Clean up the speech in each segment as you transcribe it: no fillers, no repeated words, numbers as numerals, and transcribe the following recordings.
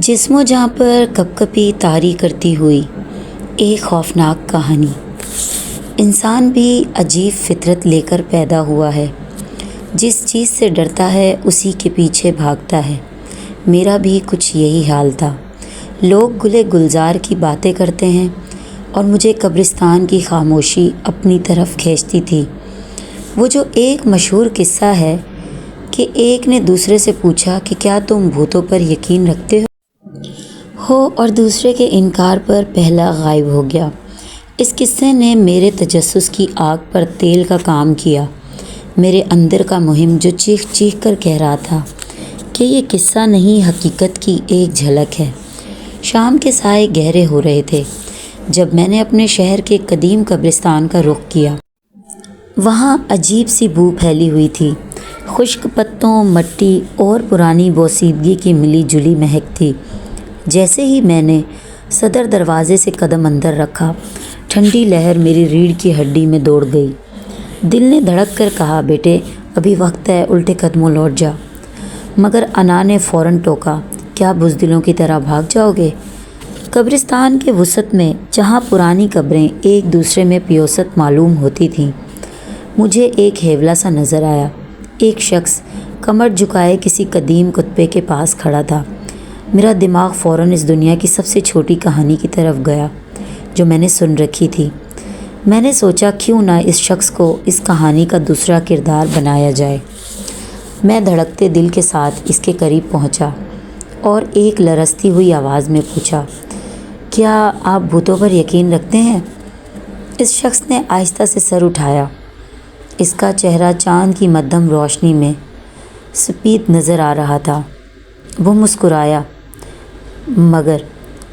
जिस्म जहाँ पर कपकपी तारी करती हुई एक खौफनाक कहानी। इंसान भी अजीब फितरत लेकर पैदा हुआ है। जिस चीज़ से डरता है उसी के पीछे भागता है। मेरा भी कुछ यही हाल था। लोग गुले गुलजार की बातें करते हैं और मुझे कब्रिस्तान की खामोशी अपनी तरफ खींचती थी। वो जो एक मशहूर किस्सा है कि एक ने दूसरे से पूछा कि क्या तुम भूतों पर यकीन रखते हो और दूसरे के इनकार पर पहला गायब हो गया। इस किस्से ने मेरे तजस्सुस की आग पर तेल का काम किया। मेरे अंदर का मुहिम जो चीख चीख कर कह रहा था कि ये किस्सा नहीं, हकीकत की एक झलक है। शाम के साए गहरे हो रहे थे जब मैंने अपने शहर के कदीम कब्रिस्तान का रुख किया। वहाँ अजीब सी बू फैली हुई थी। खुश्क पत्तों, मिट्टी और पुरानी बोसीदगी की मिली जुली महक थी। जैसे ही मैंने सदर दरवाजे से कदम अंदर रखा, ठंडी लहर मेरी रीढ़ की हड्डी में दौड़ गई। दिल ने धड़क कर कहा, बेटे अभी वक्त है, उल्टे कदमों लौट जा। मगर अना ने फ़ौरन टोका, क्या बुज़दिलों की तरह भाग जाओगे? कब्रिस्तान के वसत में जहाँ पुरानी कब्रें एक दूसरे में पियोसत मालूम होती थीं, मुझे एक हेवला सा नज़र आया। एक शख्स कमर झुकाए किसी कदीम कुत्ते के पास खड़ा था। मेरा दिमाग फ़ौरन इस दुनिया की सबसे छोटी कहानी की तरफ गया जो मैंने सुन रखी थी। मैंने सोचा क्यों ना इस शख्स को इस कहानी का दूसरा किरदार बनाया जाए। मैं धड़कते दिल के साथ इसके करीब पहुंचा और एक लरसती हुई आवाज़ में पूछा, क्या आप भूतों पर यकीन रखते हैं? इस शख्स ने आहिस्ता से सर उठाया। इसका चेहरा चाँद की मध्यम रोशनी में सफ़ेद नज़र आ रहा था। वो मुस्कुराया, मगर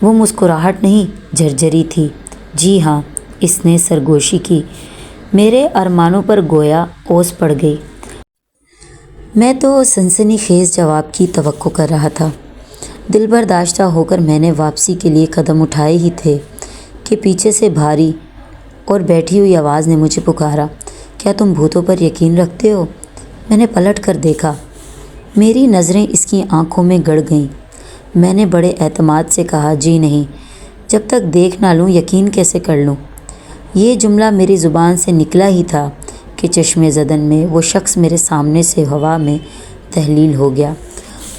वो मुस्कुराहट नहीं, झरझरी थी। जी हाँ, इसने सरगोशी की। मेरे अरमानों पर गोया ओस पड़ गई। मैं तो सनसनीखेज़ जवाब की तवक्को कर रहा था। दिल बर्दाश्ता होकर मैंने वापसी के लिए कदम उठाए ही थे कि पीछे से भारी और बैठी हुई आवाज़ ने मुझे पुकारा, क्या तुम भूतों पर यकीन रखते हो? मैंने पलट कर देखा। मेरी नज़रें इसकी आंखों में गड़ गईं। मैंने बड़े एतमाद से कहा, जी नहीं, जब तक देख ना लूँ यकीन कैसे कर लूँ। ये जुमला मेरी ज़ुबान से निकला ही था कि चश्मे ज़दन में वो शख्स मेरे सामने से हवा में तहलील हो गया।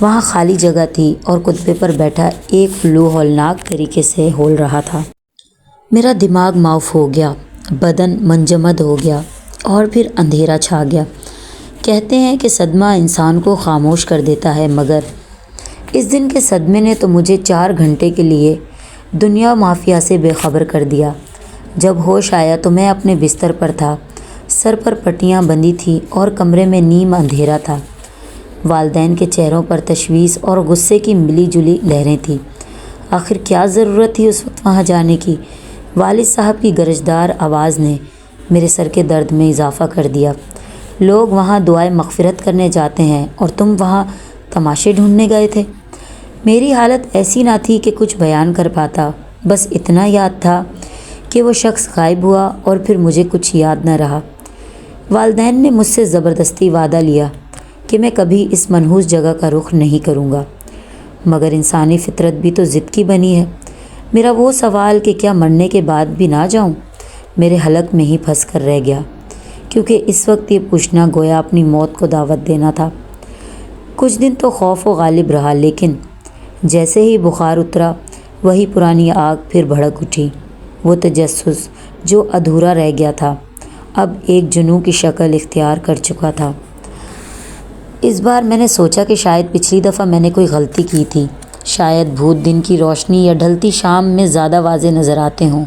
वहाँ खाली जगह थी और कुत्ते पर बैठा एक फ्लू हौलनाक तरीके से होल रहा था। मेरा दिमाग माफ हो गया, बदन मंजमद हो गया और फिर अंधेरा छा गया। कहते हैं कि सदमा इंसान को खामोश कर देता है, मगर इस दिन के सदमे ने तो मुझे 4 घंटे के लिए दुनिया माफिया से बेखबर कर दिया। जब होश आया तो मैं अपने बिस्तर पर था। सर पर पट्टियाँ बंधी थी और कमरे में नीम अंधेरा था। वालदैन के चेहरों पर तशवीश और गुस्से की मिली जुली लहरें थीं। आखिर क्या ज़रूरत थी उस वक्त वहाँ जाने की? वालिद साहब की गरजदार आवाज़ ने मेरे सर के दर्द में इजाफ़ा कर दिया। लोग वहाँ दुआए मग़फ़िरत करने जाते हैं और तुम वहाँ तमाशे ढूंढने गए थे। मेरी हालत ऐसी ना थी कि कुछ बयान कर पाता। बस इतना याद था कि वो शख्स गायब हुआ और फिर मुझे कुछ याद न रहा। वालदैन ने मुझसे ज़बरदस्ती वादा लिया कि मैं कभी इस मनहूस जगह का रुख नहीं करूँगा, मगर इंसानी फितरत भी तो ज़िद की बनी है। मेरा वो सवाल कि क्या मरने के बाद भी ना जाऊँ, मेरे हलक में ही फंस कर रह गया, क्योंकि इस वक्त ये पूछना गोया अपनी मौत को दावत देना था। कुछ दिन तो खौफ व गालिब रहा, लेकिन जैसे ही बुखार उतरा वही पुरानी आग फिर भड़क उठी। वो तजस्सुस जो अधूरा रह गया था अब एक जुनून की शक्ल इख्तियार कर चुका था। इस बार मैंने सोचा कि शायद पिछली दफ़ा मैंने कोई गलती की थी। शायद भूत दिन की रोशनी या ढलती शाम में ज़्यादा वाज़े नज़र आते हों।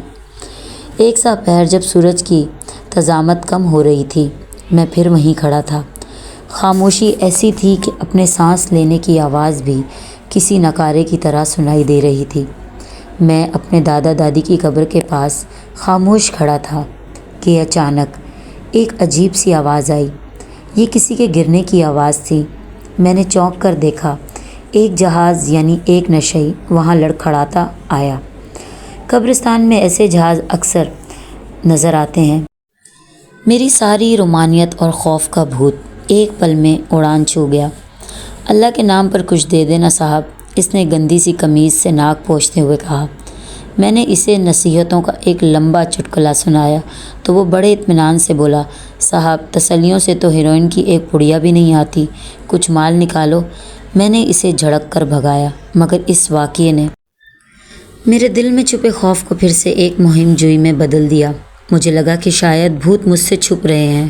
एक सा पहर जब सूरज की तज़ामत कम हो रही थी, मैं फिर वहीं खड़ा था। खामोशी ऐसी थी कि अपने सांस लेने की आवाज़ भी किसी नकारे की तरह सुनाई दे रही थी। मैं अपने दादा दादी की कब्र के पास खामोश खड़ा था कि अचानक एक अजीब सी आवाज़ आई। ये किसी के गिरने की आवाज़ थी। मैंने चौंक कर देखा। एक जहाज़ यानी एक नशई वहाँ लड़खड़ाता आया। कब्रिस्तान में ऐसे जहाज़ अक्सर नज़र आते हैं। मेरी सारी रोमानियत और खौफ का भूत एक पल में उड़ान छू गया। अल्लाह के नाम पर कुछ दे देना साहब, اس نے گندی سی قمیض سے ناک پوچھتے ہوئے کہا۔ میں نے اسے نصیحتوں کا ایک لمبا چٹکلا سنایا تو وہ بڑے اطمینان سے بولا، صاحب تسلیوں سے تو ہیروئن کی ایک پڑیا بھی نہیں آتی، کچھ مال نکالو۔ میں نے اسے جھڑک کر بھگایا، مگر اس واقعے نے میرے دل میں چھپے خوف کو پھر سے ایک مہم جوئی میں بدل دیا۔ مجھے لگا کہ شاید بھوت مجھ سے چھپ رہے ہیں،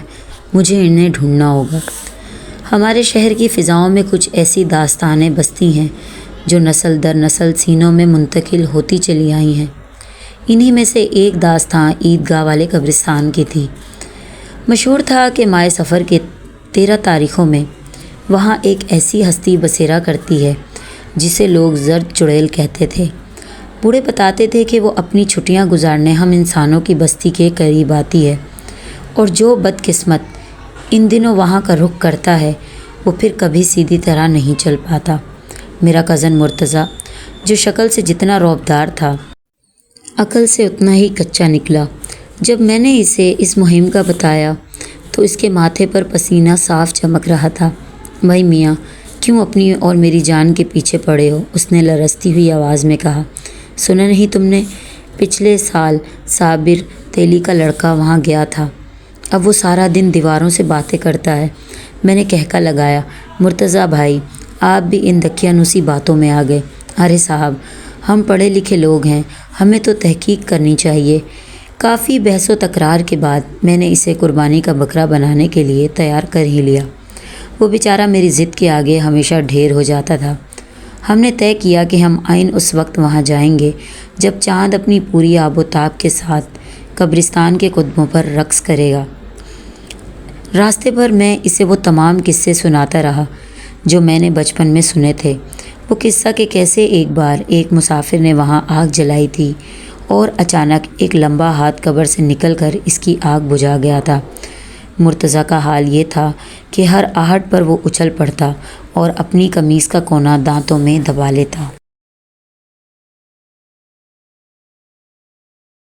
مجھے انہیں ڈھونڈنا ہوگا۔ ہمارے شہر کی فضاؤں میں کچھ ایسی داستانیں بستی ہیں جو نسل در نسل سینوں میں منتقل ہوتی چلی آئی ہیں۔ انہی میں سے ایک داستان عیدگاہ والے قبرستان کی تھی۔ مشہور تھا کہ ماہ سفر کے 13 تاریخوں میں وہاں ایک ایسی ہستی بسیرا کرتی ہے جسے لوگ زرد چڑیل کہتے تھے۔ بوڑھے بتاتے تھے کہ وہ اپنی چھٹیاں گزارنے ہم انسانوں کی بستی کے قریب آتی ہے، اور جو بدقسمت ان دنوں وہاں کا رخ کرتا ہے وہ پھر کبھی سیدھی طرح نہیں چل پاتا۔ میرا کزن مرتضیٰ، جو شکل سے جتنا رعبدار تھا، عقل سے اتنا ہی کچا نکلا۔ جب میں نے اسے اس مہم کا بتایا تو اس کے ماتھے پر پسینہ صاف چمک رہا تھا۔ بھائی میاں، کیوں اپنی اور میری جان کے پیچھے پڑے ہو؟ اس نے لرزتی ہوئی آواز میں کہا۔ سنا نہیں تم نے؟ پچھلے سال صابر تیلی کا لڑکا وہاں گیا تھا، اب وہ سارا دن دیواروں سے باتیں کرتا ہے۔ میں نے کہکا لگایا۔ مرتضیٰ بھائی، آپ بھی ان دقیانوسی باتوں میں آ گئے۔ ارے صاحب، ہم پڑھے لکھے لوگ ہیں، ہمیں تو تحقیق کرنی چاہیے۔ کافی بحث و تکرار کے بعد میں نے اسے قربانی کا بکرا بنانے کے لیے تیار کر ہی لیا۔ وہ بیچارہ میری ضد کے آگے ہمیشہ ڈھیر ہو جاتا تھا۔ ہم نے طے کیا کہ ہم عین اس وقت وہاں جائیں گے جب چاند اپنی پوری آب و تاب کے ساتھ قبرستان کے قدموں پر رقص کرے گا۔ راستے پر میں اسے وہ تمام قصے سناتا رہا جو میں نے بچپن میں سنے تھے۔ وہ قصہ کہ کیسے ایک بار ایک مسافر نے وہاں آگ جلائی تھی اور اچانک ایک لمبا ہاتھ قبر سے نکل کر اس کی آگ بجھا گیا تھا۔ مرتضیٰ کا حال یہ تھا کہ ہر آہٹ پر وہ اچھل پڑتا اور اپنی قمیض کا کونا دانتوں میں دبا لیتا۔